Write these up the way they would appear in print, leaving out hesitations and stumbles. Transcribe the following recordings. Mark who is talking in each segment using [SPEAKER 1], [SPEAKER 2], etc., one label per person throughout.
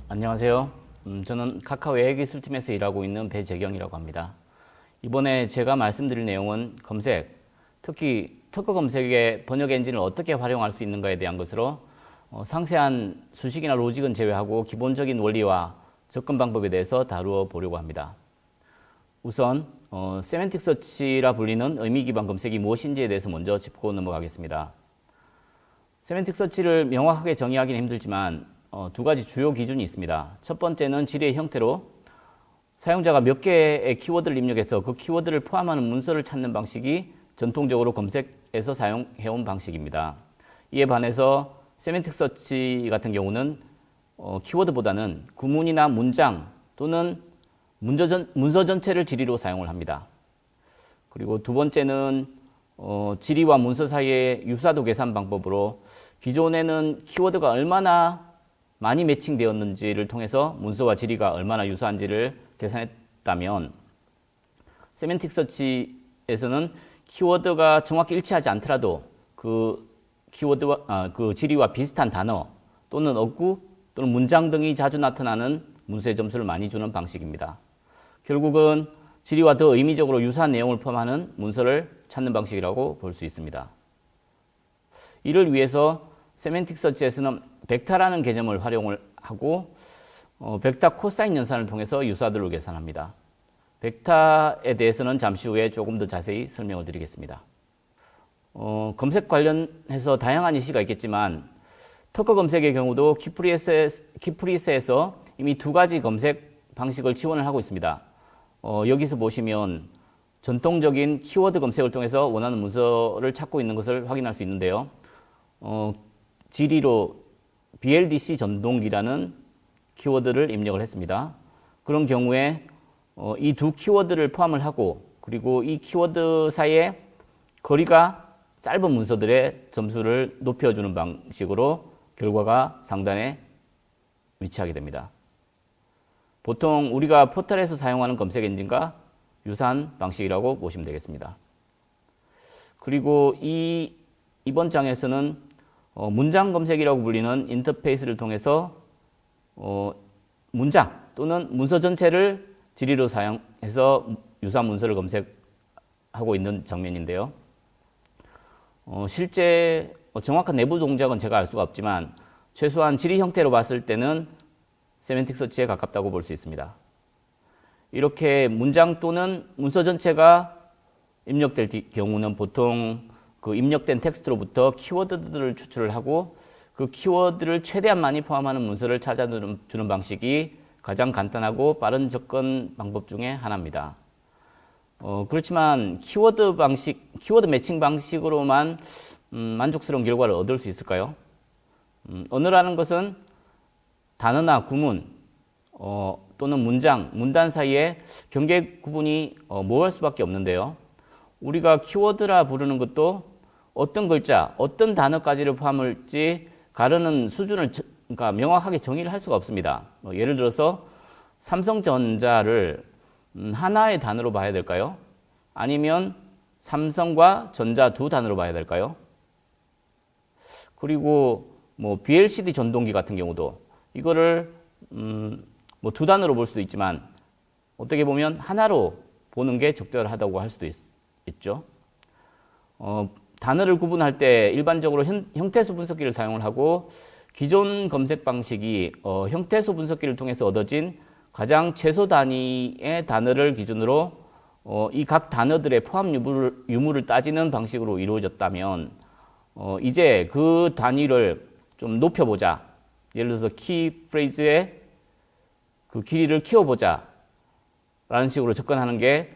[SPEAKER 1] 안녕하세요. 저는 카카오 AI기술팀에서 일하고 있는 배재경이라고 합니다. 이번에 제가 말씀드릴 내용은 검색, 특히 특허 검색의 번역 엔진을 어떻게 활용할 수 있는가에 대한 것으로 상세한 수식이나 로직은 제외하고 기본적인 원리와 접근 방법에 대해서 다루어 보려고 합니다. 우선 세맨틱 서치라 불리는 의미 기반 검색이 무엇인지에 대해서 먼저 짚고 넘어가겠습니다. 세맨틱 서치를 명확하게 정의하기는 힘들지만 두 가지 주요 기준이 있습니다. 첫 번째는 지리의 형태로 사용자가 몇 개의 키워드를 입력해서 그 키워드를 포함하는 문서를 찾는 방식이 전통적으로 검색에서 사용해온 방식입니다. 이에 반해서 세맨틱 서치 같은 경우는 키워드보다는 구문이나 문장 또는 문서 전체를 지리로 사용을 합니다. 그리고 두 번째는 지리와 문서 사이의 유사도 계산 방법으로 기존에는 키워드가 얼마나 많이 매칭되었는지를 통해서 문서와 지리가 얼마나 유사한지를 계산했다면, 세맨틱 서치에서는 키워드가 정확히 일치하지 않더라도 그 키워드와 그 지리와 비슷한 단어 또는 어구 또는 문장 등이 자주 나타나는 문서의 점수를 많이 주는 방식입니다. 결국은 지리와 더 의미적으로 유사한 내용을 포함하는 문서를 찾는 방식이라고 볼 수 있습니다. 이를 위해서 세맨틱 서치에서는 벡터라는 개념을 활용을 하고 벡터 코사인 연산을 통해서 유사도를 계산합니다. 벡터에 대해서는 잠시 후에 조금 더 자세히 설명을 드리겠습니다. 검색 관련해서 다양한 이슈가 있겠지만 특허 검색의 경우도 키프리스에서 이미 두 가지 검색 방식을 지원을 하고 있습니다. 여기서 보시면 전통적인 키워드 검색을 통해서 원하는 문서를 찾고 있는 것을 확인할 수 있는데요. 지리로 BLDC 전동기라는 키워드를 입력을 했습니다. 그런 경우에 이 두 키워드를 포함을 하고, 그리고 이 키워드 사이에 거리가 짧은 문서들의 점수를 높여주는 방식으로 결과가 상단에 위치하게 됩니다. 보통 우리가 포털에서 사용하는 검색 엔진과 유사한 방식이라고 보시면 되겠습니다. 그리고 이번 장에서는 문장 검색이라고 불리는 인터페이스를 통해서 문장 또는 문서 전체를 지리로 사용해서 유사한 문서를 검색하고 있는 장면인데요. 실제 정확한 내부 동작은 제가 알 수가 없지만 최소한 지리 형태로 봤을 때는 세맨틱 서치에 가깝다고 볼 수 있습니다. 이렇게 문장 또는 문서 전체가 입력될 경우는 보통 그 입력된 텍스트로부터 키워드들을 추출을 하고 그 키워드를 최대한 많이 포함하는 문서를 찾아주는 방식이 가장 간단하고 빠른 접근 방법 중에 하나입니다. 그렇지만 키워드 매칭 방식으로만 만족스러운 결과를 얻을 수 있을까요? 언어라는 것은 단어나 구문 또는 문단 사이에 경계 구분이 모호할 수밖에 없는데요. 우리가 키워드라 부르는 것도 어떤 글자, 어떤 단어까지를 포함할지 가르는 수준을 그러니까 명확하게 정의를 할 수가 없습니다. 예를 들어서 삼성전자를 하나의 단어로 봐야 될까요? 아니면 삼성과 전자 두 단어로 봐야 될까요? 그리고 BLCD 전동기 같은 경우도 이거를 두 단어로 볼 수도 있지만 어떻게 보면 하나로 보는 게 적절하다고 할 수도 있죠. 단어를 구분할 때 일반적으로 형태수 분석기를 사용을 하고, 기존 검색 방식이 형태수 분석기를 통해서 얻어진 가장 최소 단위의 단어를 기준으로 이 각 단어들의 포함 유무를 따지는 방식으로 이루어졌다면, 이제 그 단위를 좀 높여보자. 예를 들어서 키프레이즈의 그 길이를 키워보자 라는 식으로 접근하는 게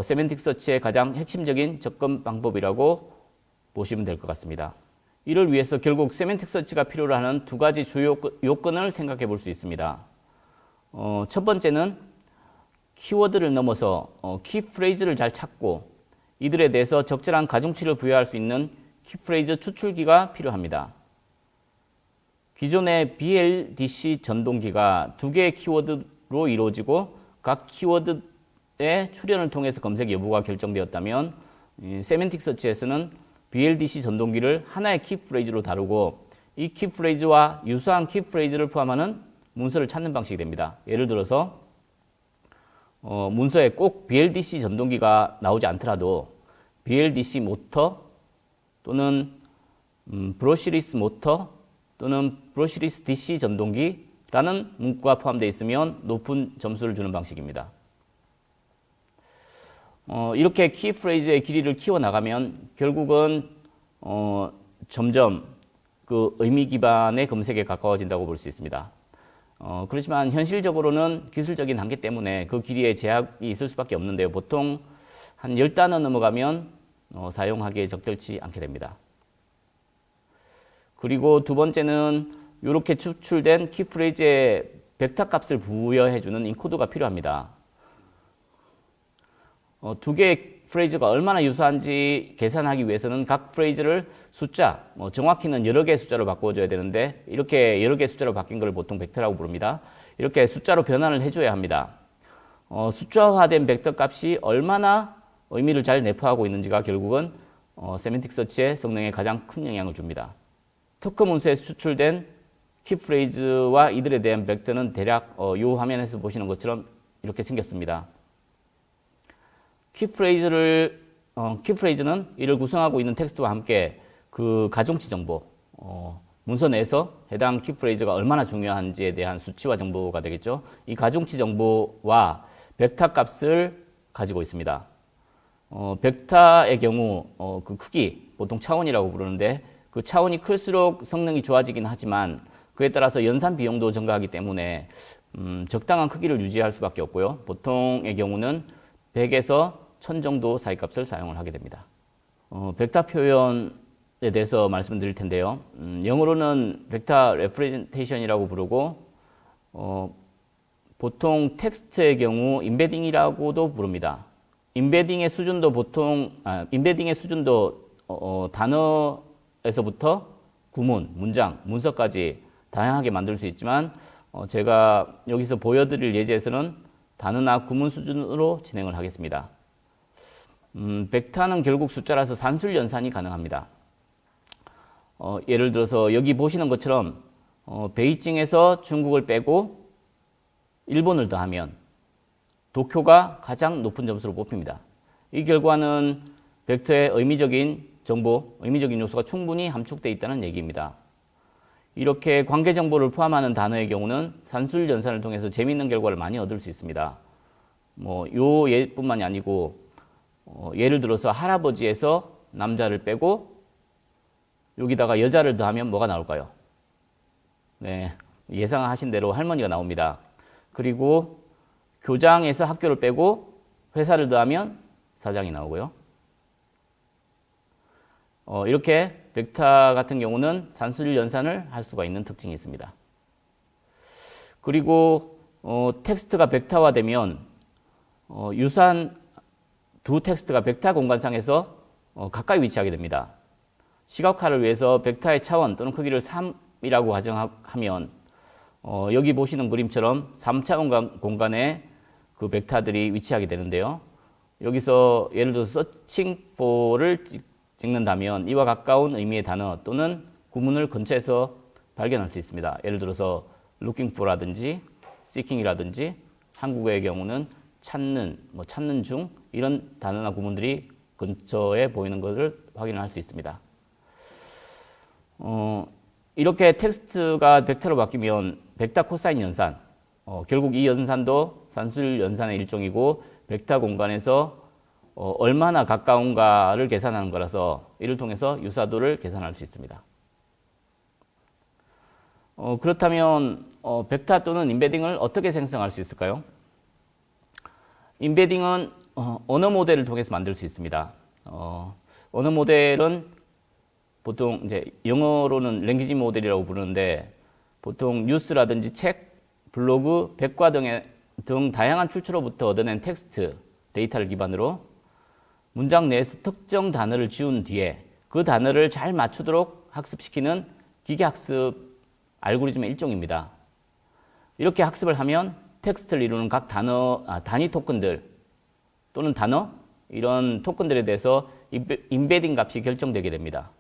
[SPEAKER 1] 세맨틱 서치의 가장 핵심적인 접근 방법이라고 보시면 될 것 같습니다. 이를 위해서 결국 세맨틱 서치가 필요로 하는 두 가지 주요 요건을 생각해 볼 수 있습니다. 첫 번째는 키워드를 넘어서 키프레이즈를 잘 찾고 이들에 대해서 적절한 가중치를 부여할 수 있는 키프레이즈 추출기가 필요합니다. 기존의 BLDC 전동기가 두 개의 키워드로 이루어지고 각 키워드의 출현을 통해서 검색 여부가 결정되었다면, 세맨틱 서치에서는 BLDC 전동기를 하나의 키프레이즈로 다루고 이 키프레이즈와 유사한 키프레이즈를 포함하는 문서를 찾는 방식이 됩니다. 예를 들어서 문서에 꼭 BLDC 전동기가 나오지 않더라도 BLDC 모터 또는 브러시리스 모터 또는 브러시리스 DC 전동기라는 문구가 포함되어 있으면 높은 점수를 주는 방식입니다. 이렇게 키프레이즈의 길이를 키워나가면 결국은 점점 그 의미 기반의 검색에 가까워진다고 볼 수 있습니다. 그렇지만 현실적으로는 기술적인 한계 때문에 그 길이에 제약이 있을 수밖에 없는데요. 보통 한 10단어 넘어가면 사용하기에 적절치 않게 됩니다. 그리고 두 번째는 이렇게 추출된 키프레이즈에 벡터 값을 부여해주는 인코드가 필요합니다. 두 개의 프레이즈가 얼마나 유사한지 계산하기 위해서는 각 프레이즈를 숫자, 정확히는 여러 개의 숫자로 바꿔줘야 되는데 이렇게 여러 개의 숫자로 바뀐 걸 보통 벡터라고 부릅니다. 이렇게 숫자로 변환을 해줘야 합니다. 숫자화된 벡터 값이 얼마나 의미를 잘 내포하고 있는지가 결국은 세맨틱 서치의 성능에 가장 큰 영향을 줍니다. 토크 문서에서 추출된 키프레이즈와 이들에 대한 벡터는 대략 이 화면에서 보시는 것처럼 이렇게 생겼습니다. 키프레이즈는 이를 구성하고 있는 텍스트와 함께 그 가중치 정보, 문서 내에서 해당 키프레이즈가 얼마나 중요한지에 대한 수치와 정보가 되겠죠. 이 가중치 정보와 벡터 값을 가지고 있습니다. 벡터의 경우 그 크기, 보통 차원이라고 부르는데 그 차원이 클수록 성능이 좋아지긴 하지만 그에 따라서 연산 비용도 증가하기 때문에 적당한 크기를 유지할 수밖에 없고요. 보통의 경우는 100에서 1000 정도 사이값을 사용을 하게 됩니다. 벡터 표현에 대해서 말씀드릴 텐데요. 영어로는 벡터 레프레젠테이션이라고 부르고 보통 텍스트의 경우 임베딩이라고도 부릅니다. 임베딩의 수준도 단어에서부터 구문, 문장, 문서까지 다양하게 만들 수 있지만 제가 여기서 보여드릴 예제에서는 단어나 구문 수준으로 진행을 하겠습니다. 벡터는 결국 숫자라서 산술 연산이 가능합니다. 예를 들어서 여기 보시는 것처럼 베이징에서 중국을 빼고 일본을 더하면 도쿄가 가장 높은 점수로 뽑힙니다. 이 결과는 벡터의 의미적인 정보, 의미적인 요소가 충분히 함축되어 있다는 얘기입니다. 이렇게 관계 정보를 포함하는 단어의 경우는 산술 연산을 통해서 재미있는 결과를 많이 얻을 수 있습니다. 요 예뿐만이 아니고 예를 들어서 할아버지에서 남자를 빼고 여기다가 여자를 더하면 뭐가 나올까요? 네, 예상하신 대로 할머니가 나옵니다. 그리고 교장에서 학교를 빼고 회사를 더하면 사장이 나오고요. 이렇게 벡터 같은 경우는 산술 연산을 할 수가 있는 특징이 있습니다. 그리고 텍스트가 벡터화되면 유사한 두 텍스트가 벡터 공간상에서 가까이 위치하게 됩니다. 시각화를 위해서 벡터의 차원 또는 크기를 3이라고 가정하면 여기 보시는 그림처럼 3차원 공간에 그 벡터들이 위치하게 되는데요. 여기서 예를 들어서 searching for를 찍는다면 이와 가까운 의미의 단어 또는 구문을 근처에서 발견할 수 있습니다. 예를 들어서 looking for라든지 seeking이라든지 한국어의 경우는 찾는, 찾는 중 이런 단어나 구문들이 근처에 보이는 것을 확인할 수 있습니다. 이렇게 텍스트가 벡터로 바뀌면 벡터 코사인 연산, 결국 이 연산도 산술 연산의 일종이고 벡터 공간에서 얼마나 가까운가를 계산하는 거라서 이를 통해서 유사도를 계산할 수 있습니다. 그렇다면 벡터 또는 임베딩을 어떻게 생성할 수 있을까요? 임베딩은 언어 모델을 통해서 만들 수 있습니다. 언어 모델은 보통 이제 영어로는 랭귀지 모델이라고 부르는데 보통 뉴스라든지 책, 블로그, 백과 등 다양한 출처로부터 얻어낸 텍스트 데이터를 기반으로 문장 내에서 특정 단어를 지운 뒤에 그 단어를 잘 맞추도록 학습시키는 기계학습 알고리즘의 일종입니다. 이렇게 학습을 하면 텍스트를 이루는 각 단위 토큰들 또는 단어 이런 토큰들에 대해서 임베딩 값이 결정되게 됩니다.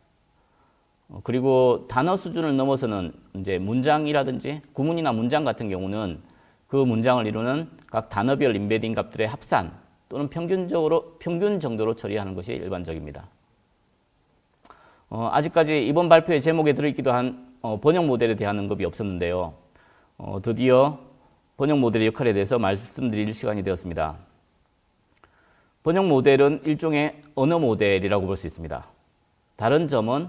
[SPEAKER 1] 그리고 단어 수준을 넘어서는 이제 문장이라든지 구문이나 문장 같은 경우는 그 문장을 이루는 각 단어별 임베딩 값들의 합산 또는 평균 정도로 처리하는 것이 일반적입니다. 아직까지 이번 발표의 제목에 들어있기도 한 번역 모델에 대한 언급이 없었는데요. 드디어 번역 모델의 역할에 대해서 말씀드릴 시간이 되었습니다. 번역 모델은 일종의 언어 모델이라고 볼 수 있습니다. 다른 점은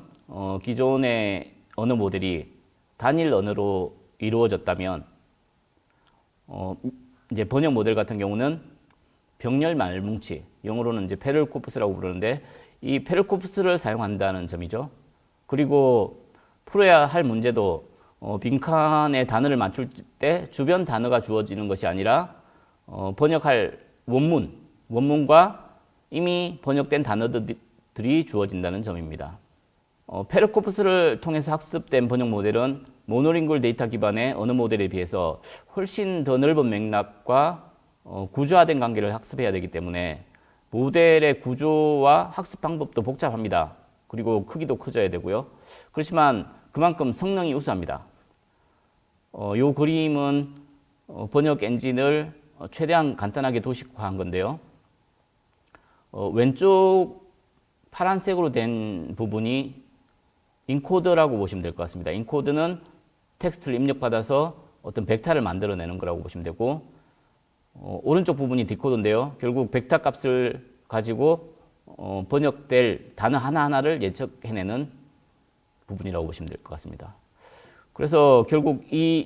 [SPEAKER 1] 기존의 언어 모델이 단일 언어로 이루어졌다면 이제 번역 모델 같은 경우는 병렬 말뭉치, 영어로는 이제 페럴 코프스라고 부르는데 이 페럴 코프스를 사용한다는 점이죠. 그리고 풀어야 할 문제도 빈칸에 단어를 맞출 때 주변 단어가 주어지는 것이 아니라 번역할 원문과 이미 번역된 단어들이 주어진다는 점입니다. 페르코프스를 통해서 학습된 번역 모델은 모노링굴 데이터 기반의 언어 모델에 비해서 훨씬 더 넓은 맥락과 구조화된 관계를 학습해야 되기 때문에 모델의 구조와 학습 방법도 복잡합니다. 그리고 크기도 커져야 되고요. 그렇지만 그만큼 성능이 우수합니다. 이 그림은 번역 엔진을 최대한 간단하게 도식화한 건데요. 왼쪽 파란색으로 된 부분이 인코더라고 보시면 될 것 같습니다. 인코드는 텍스트를 입력받아서 어떤 벡터를 만들어내는 거라고 보시면 되고, 오른쪽 부분이 디코더인데요. 결국 벡터 값을 가지고 번역될 단어 하나하나를 예측해내는 부분이라고 보시면 될 것 같습니다. 그래서 결국 이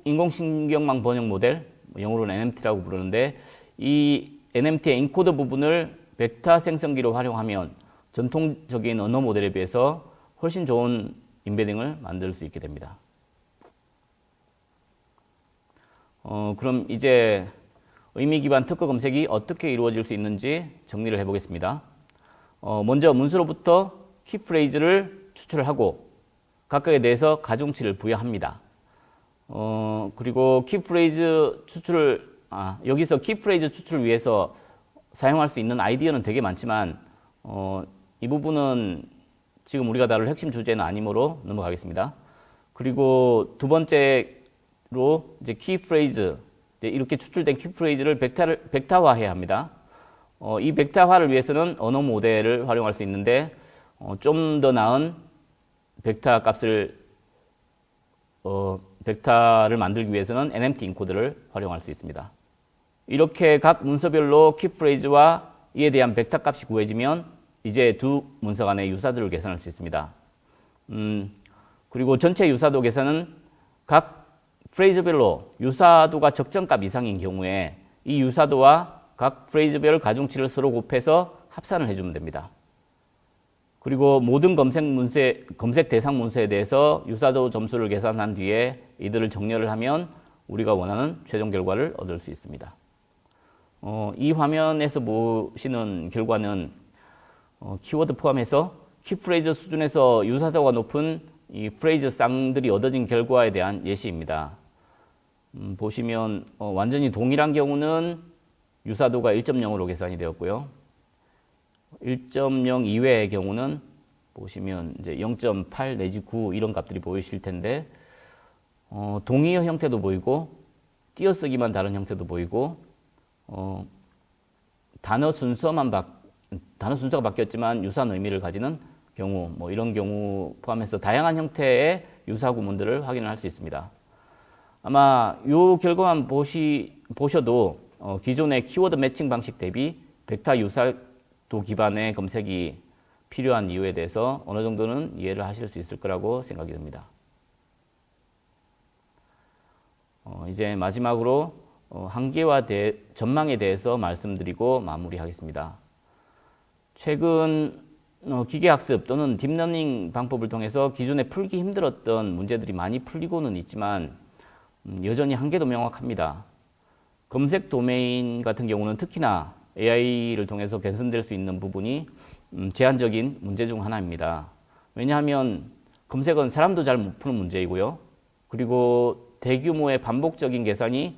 [SPEAKER 1] 인공신경망 번역 모델, 영어로는 NMT라고 부르는데, 이 NMT의 인코더 부분을 벡터 생성기로 활용하면 전통적인 언어 모델에 비해서 훨씬 좋은 임베딩을 만들 수 있게 됩니다. 그럼 이제 의미 기반 특허 검색이 어떻게 이루어질 수 있는지 정리를 해보겠습니다. 먼저 문서로부터 키프레이즈를 추출을 하고 각각에 대해서 가중치를 부여합니다. 그리고 키프레이즈 추출을 여기서 키프레이즈 추출을 위해서 사용할 수 있는 아이디어는 되게 많지만 이 부분은 지금 우리가 다룰 핵심 주제는 아니므로 넘어가겠습니다. 그리고 두 번째로 이제 키프레이즈, 이렇게 추출된 키프레이즈를 벡터화해야 합니다. 이 벡터화를 위해서는 언어 모델을 활용할 수 있는데 좀 더 나은 벡터 값을 벡터를 만들기 위해서는 NMT 인코더를 활용할 수 있습니다. 이렇게 각 문서별로 키프레이즈와 이에 대한 벡터 값이 구해지면 이제 두 문서 간의 유사도를 계산할 수 있습니다. 그리고 전체 유사도 계산은 각 프레이즈별로 유사도가 적정값 이상인 경우에 이 유사도와 각 프레이즈별 가중치를 서로 곱해서 합산을 해주면 됩니다. 그리고 모든 검색 대상 문서에 대해서 유사도 점수를 계산한 뒤에 이들을 정렬을 하면 우리가 원하는 최종 결과를 얻을 수 있습니다. 이 화면에서 보시는 결과는 키워드 포함해서 키프레이즈 수준에서 유사도가 높은 이 프레이즈 쌍들이 얻어진 결과에 대한 예시입니다. 보시면 완전히 동일한 경우는 유사도가 1.0으로 계산이 되었고요. 1.0 이외의 경우는 보시면 이제 0.8 내지 9 이런 값들이 보이실 텐데 동의어 형태도 보이고 띄어쓰기만 다른 형태도 보이고 단어 순서가 바뀌었지만 유사한 의미를 가지는 경우, 이런 경우 포함해서 다양한 형태의 유사 구문들을 확인할 수 있습니다. 아마 이 결과만 보셔도 기존의 키워드 매칭 방식 대비 벡터 유사도 기반의 검색이 필요한 이유에 대해서 어느 정도는 이해를 하실 수 있을 거라고 생각이 듭니다. 이제 마지막으로 한계와 전망에 대해서 말씀드리고 마무리하겠습니다. 최근 기계학습 또는 딥러닝 방법을 통해서 기존에 풀기 힘들었던 문제들이 많이 풀리고는 있지만 여전히 한계도 명확합니다. 검색 도메인 같은 경우는 특히나 AI를 통해서 개선될 수 있는 부분이 제한적인 문제 중 하나입니다. 왜냐하면 검색은 사람도 잘 못 푸는 문제이고요. 그리고 대규모의 반복적인 계산이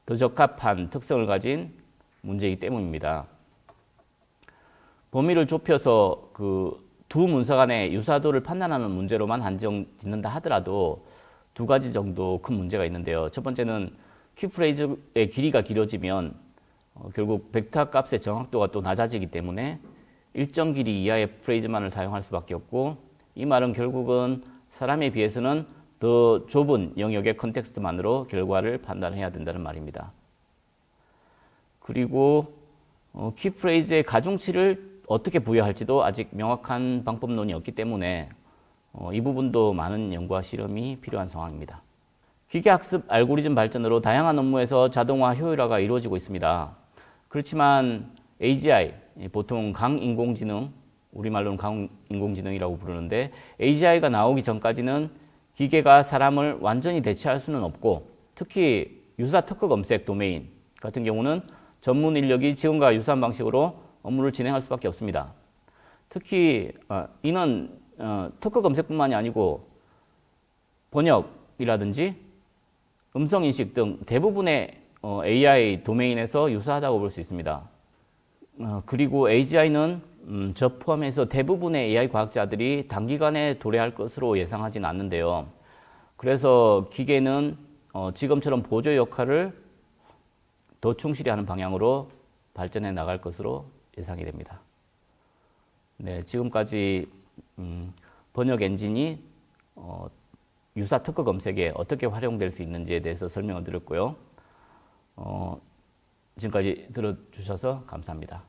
[SPEAKER 1] 더 적합한 특성을 가진 문제이기 때문입니다. 범위를 좁혀서 두 문서 간의 유사도를 판단하는 문제로만 한정 짓는다 하더라도 두 가지 정도 큰 문제가 있는데요. 첫 번째는 키프레이즈의 길이가 길어지면 결국 벡터 값의 정확도가 또 낮아지기 때문에 일정 길이 이하의 프레이즈만을 사용할 수밖에 없고, 이 말은 결국은 사람에 비해서는 더 좁은 영역의 컨텍스트만으로 결과를 판단해야 된다는 말입니다. 그리고 키프레이즈의 가중치를 어떻게 부여할지도 아직 명확한 방법론이 없기 때문에 이 부분도 많은 연구와 실험이 필요한 상황입니다. 기계학습 알고리즘 발전으로 다양한 업무에서 자동화 효율화가 이루어지고 있습니다. 그렇지만 AGI, 보통 강인공지능, 우리말로는 강인공지능이라고 부르는데, AGI가 나오기 전까지는 기계가 사람을 완전히 대체할 수는 없고, 특히 유사 특허 검색 도메인 같은 경우는 전문 인력이 지금과 유사한 방식으로 업무를 진행할 수밖에 없습니다. 특히 이는 특허 검색뿐만이 아니고 번역이라든지 음성인식 등 대부분의 AI 도메인에서 유사하다고 볼 수 있습니다. 그리고 AGI는 저 포함해서 대부분의 AI 과학자들이 단기간에 도래할 것으로 예상하지는 않는데요. 그래서 기계는 지금처럼 보조 역할을 더 충실히 하는 방향으로 발전해 나갈 것으로 예상이 됩니다. 네, 지금까지 번역 엔진이 유사 특허 검색에 어떻게 활용될 수 있는지에 대해서 설명을 드렸고요. 지금까지 들어주셔서 감사합니다.